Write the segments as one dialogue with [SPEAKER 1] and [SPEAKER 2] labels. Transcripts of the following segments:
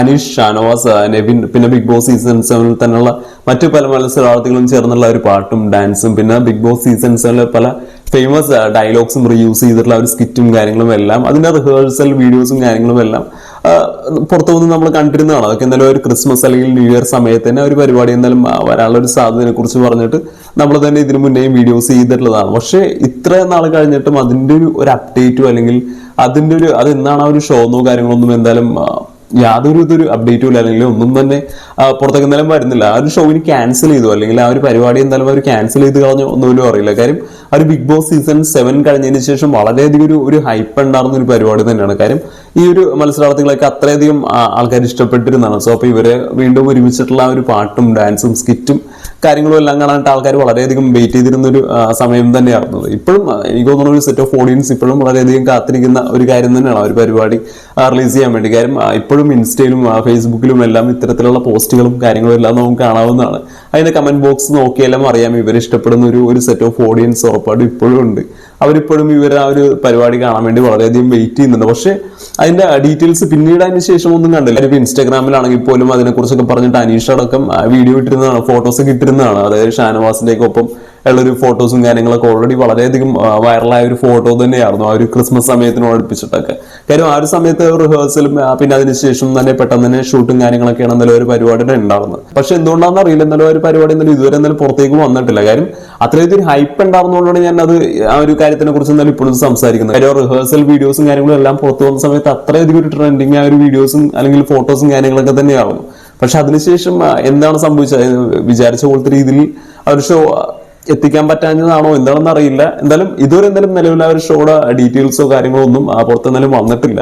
[SPEAKER 1] അനീഷ്, ഷാനവാസ്, നെവിൻ, പിന്നെ big boss season 7 തന്നെയുള്ള മറ്റു പല മത്സരാർത്ഥികളും ചേർന്നുള്ള ഒരു പാട്ടും ഡാൻസും, പിന്നെ ബിഗ് ബോസ് സീസൺ 7 പല ഫേമസ് ഡയലോഗ്സും റീയൂസ് ചെയ്തിട്ടുള്ള ഒരു സ്കിറ്റും കാര്യങ്ങളും എല്ലാം, അതിന്റെ റിഹേഴ്സൽ വീഡിയോസും കാര്യങ്ങളും എല്ലാം പുറത്തു വന്ന് നമ്മൾ കണ്ടിരുന്നതാണ്. അതൊക്കെ എന്തായാലും ഒരു ക്രിസ്മസ് അല്ലെങ്കിൽ ന്യൂ ഇയർ സമയത്ത് തന്നെ ഒരു പരിപാടി എന്തായാലും വരാനുള്ള ഒരു സാധ്യതയെ കുറിച്ച് പറഞ്ഞിട്ട് നമ്മൾ തന്നെ ഇതിനു മുന്നേയും വീഡിയോസ് ചെയ്തിട്ടുള്ളതാണ്. പക്ഷെ ഇത്ര നാൾ കഴിഞ്ഞിട്ടും അതിന്റെ ഒരു അപ്ഡേറ്റോ അല്ലെങ്കിൽ അതിന്റെ അത് എന്താണ് ആ ഒരു ഷോന്നോ കാര്യങ്ങളൊന്നും എന്തായാലും യാതൊരു ഇതൊരു അപ്ഡേറ്റും ഇല്ല, അല്ലെങ്കിൽ ഒന്നും തന്നെ പുറത്തേക്ക് എന്തായാലും വരുന്നില്ല. ആ ഒരു ഷോവിന് ക്യാൻസൽ ചെയ്തു, അല്ലെങ്കിൽ ആ ഒരു പരിപാടി എന്തായാലും അവർ ക്യാൻസൽ ചെയ്ത് കളഞ്ഞോ ഒന്നുപോലും അറിയില്ല. കാര്യം ആ ഒരു ബിഗ് ബോസ് സീസൺ 7 കഴിഞ്ഞതിന് ശേഷം വളരെയധികം ഒരു ഹൈപ്പ് ഉണ്ടായിരുന്ന ഒരു പരിപാടി തന്നെയാണ്. കാര്യം ഈ ഒരു മത്സരാർത്ഥികളൊക്കെ അത്രയധികം ആൾക്കാർ ഇഷ്ടപ്പെട്ടിരുന്നതാണ്. സോ അപ്പൊ ഇവരെ വീണ്ടും ഒരുമിച്ചിട്ടുള്ള ആ ഒരു പാട്ടും ഡാൻസും സ്കിറ്റും കാര്യങ്ങളും എല്ലാം കാണാനായിട്ട് ആൾക്കാർ വളരെയധികം വെയിറ്റ് ചെയ്തിരുന്ന ഒരു സമയം തന്നെയായിരുന്നു. ഇപ്പോഴും എനിക്ക് തോന്നുന്ന ഒരു സെറ്റ് ഓഫ് ഓഡിയൻസ് ഇപ്പോഴും വളരെയധികം കാത്തിരിക്കുന്ന ഒരു കാര്യം തന്നെയാണ് ആ ഒരു പരിപാടി റിലീസ് ചെയ്യാൻ വേണ്ടി. കാര്യം ഇപ്പോഴും ഇൻസ്റ്റയിലും ഫേസ്ബുക്കിലും എല്ലാം ഇത്തരത്തിലുള്ള പോസ്റ്റുകളും കാര്യങ്ങളും എല്ലാം നമുക്ക് കാണാവുന്നതാണ്. അതിന്റെ കമന്റ് ബോക്സ് നോക്കിയെല്ലാം അറിയാം ഇവർ ഇഷ്ടപ്പെടുന്ന ഒരു സെറ്റ് ഓഫ് ഓഡിയൻസ് ഉറപ്പായിട്ടും ഇപ്പോഴും ഉണ്ട്. അവരിപ്പോഴും ഇവർ ആ ഒരു പരിപാടി കാണാൻ വേണ്ടി വളരെയധികം വെയിറ്റ് ചെയ്യുന്നുണ്ട്. പക്ഷെ അതിന്റെ ഡീറ്റെയിൽസ് പിന്നീട് അതിന് ശേഷം ഒന്നും കണ്ടില്ല. ഇപ്പൊ ഇൻസ്റ്റാഗ്രാമിലാണെങ്കിൽ പോലും അതിനെക്കുറിച്ചൊക്കെ പറഞ്ഞിട്ട് അനീഷ് അടക്കം വീഡിയോ ഇട്ടിരുന്നതാണ്, ഫോട്ടോസൊക്കെ ഇട്ടിരുന്നതാണ്. അതായത് ഷാനവാസിന്റെ ഒപ്പം ഉള്ളൊരു ഫോട്ടോസും കാര്യങ്ങളൊക്കെ ഓൾറെഡി വളരെയധികം വൈറലായ ഒരു ഫോട്ടോ തന്നെയായിരുന്നു ആ ഒരു ക്രിസ്മസ് സമയത്തിനോട് അടുപ്പിച്ചിട്ടൊക്കെ. കാര്യം ആ ഒരു സമയത്ത് റിഹേഴ്സലും പിന്നെ അതിനുശേഷം തന്നെ പെട്ടെന്ന് തന്നെ ഷൂട്ടും കാര്യങ്ങളൊക്കെയാണ് എന്തായാലും ഒരു പരിപാടിയുടെ ഉണ്ടാകുന്നത്. പക്ഷെ എന്തുകൊണ്ടാണെന്ന് അറിയില്ല, എന്തായാലും ഒരു പരിപാടി എന്തായാലും ഇതുവരെ എന്തായാലും പുറത്തേക്ക് വന്നിട്ടില്ല. കാര്യം അത്രയധികം ഹൈപ്പ് ഉണ്ടാകുന്നതുകൊണ്ടാണ് ഞാൻ അത് ആ ഒരു കാര്യത്തിനെ കുറിച്ച് എന്തായാലും ഇപ്പോഴും സംസാരിക്കുന്നത്. കാര്യം റിഹേഴ്സൽ വീഡിയോസും കാര്യങ്ങളും എല്ലാം പുറത്തു വന്ന സമയത്ത് അത്രയധികം ഒരു ട്രെൻഡിങ് ആ ഒരു വീഡിയോസും അല്ലെങ്കിൽ ഫോട്ടോസും കാര്യങ്ങളൊക്കെ തന്നെയാവും. പക്ഷെ അതിനുശേഷം എന്താണ് സംഭവിച്ചത്, വിചാരിച്ച പോലത്തെ രീതിയിൽ ആ ഒരു ഷോ എത്തിക്കാൻ പറ്റാഞ്ഞതാണോ എന്താണെന്ന് അറിയില്ല. എന്തായാലും ഇതുവരെ എന്തായാലും നിലവിൽ ആ ഒരു ഷോയുടെ ഡീറ്റെയിൽസോ കാര്യങ്ങളോ ഒന്നും പുറത്തെന്തായാലും വന്നിട്ടില്ല.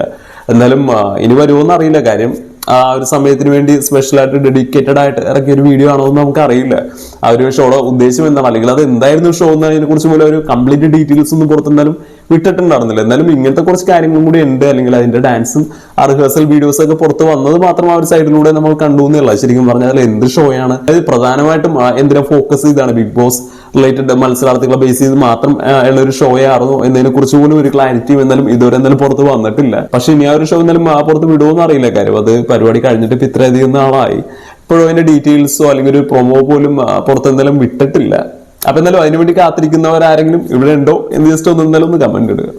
[SPEAKER 1] എന്തായാലും ഇനി വരുമോന്ന് അറിയില്ല. കാര്യം ആ ഒരു സമയത്തിന് വേണ്ടി സ്പെഷ്യലായിട്ട് ഡെഡിക്കേറ്റഡ് ആയിട്ട് ഇറക്കിയ ഒരു വീഡിയോ ആണോ എന്ന് നമുക്ക് അറിയില്ല. ആ ഒരു ഷോയുടെ ഉദ്ദേശം എന്താണ്, അല്ലെങ്കിൽ അത് എന്തായിരുന്നു ഷോ എന്നതിനെ കുറിച്ച് പോലും ഒരു കംപ്ലീറ്റ് ഡീറ്റെയിൽസ് ഒന്നും പുറത്തെന്തായാലും വിട്ടിട്ടുണ്ടായിരുന്നില്ല. എന്നാലും ഇങ്ങനത്തെ കുറച്ച് കാര്യങ്ങളും കൂടി ഉണ്ട്, അല്ലെങ്കിൽ അതിന്റെ ഡാൻസും ആ റിഹേഴ്സൽ വീഡിയോസ് ഒക്കെ പുറത്ത് വന്നത് മാത്രം ആ ഒരു സൈഡിലൂടെ നമ്മൾ കണ്ടു എന്നുള്ള. ശരിക്കും പറഞ്ഞാൽ എന്ത് ഷോയാണ്, അതായത് പ്രധാനമായിട്ടും എന്തിനാ ഫോക്കസ് ചെയ്താണ് ബിഗ് ബോസ് റിലേറ്റഡ് മത്സരാർത്ഥികളെ ബേസ് ചെയ്ത് മാത്രം ഉള്ള ഒരു ഷോ ആയിരുന്നു എന്നതിനെ കുറിച്ച് പോലും ഒരു ക്ലാരിറ്റിയും എന്തായാലും ഇതുവരെ എന്തായാലും പുറത്ത് വന്നിട്ടില്ല. പക്ഷെ ഇനി ആ ഒരു ഷോ എന്തായാലും പുറത്ത് വിടുമെന്ന് അറിയില്ല. കാര്യം അത് പരിപാടി കഴിഞ്ഞിട്ട് ഇപ്പൊ ഇത്രയധികം നാളായി, ഇപ്പോഴും അതിന്റെ ഡീറ്റെയിൽസോ അല്ലെങ്കിൽ ഒരു പ്രൊമോ പോലും പുറത്ത് എന്തായാലും വിട്ടിട്ടില്ല. അപ്പൊ എന്തായാലും അതിനുവേണ്ടി കാത്തിരിക്കുന്നവരാരെങ്കിലും ഇവിടെ ഉണ്ടോ എന്ന് ജസ്റ്റ് ഒന്ന് എന്തായാലും ഒന്ന് കമന്റ് ഇടുക.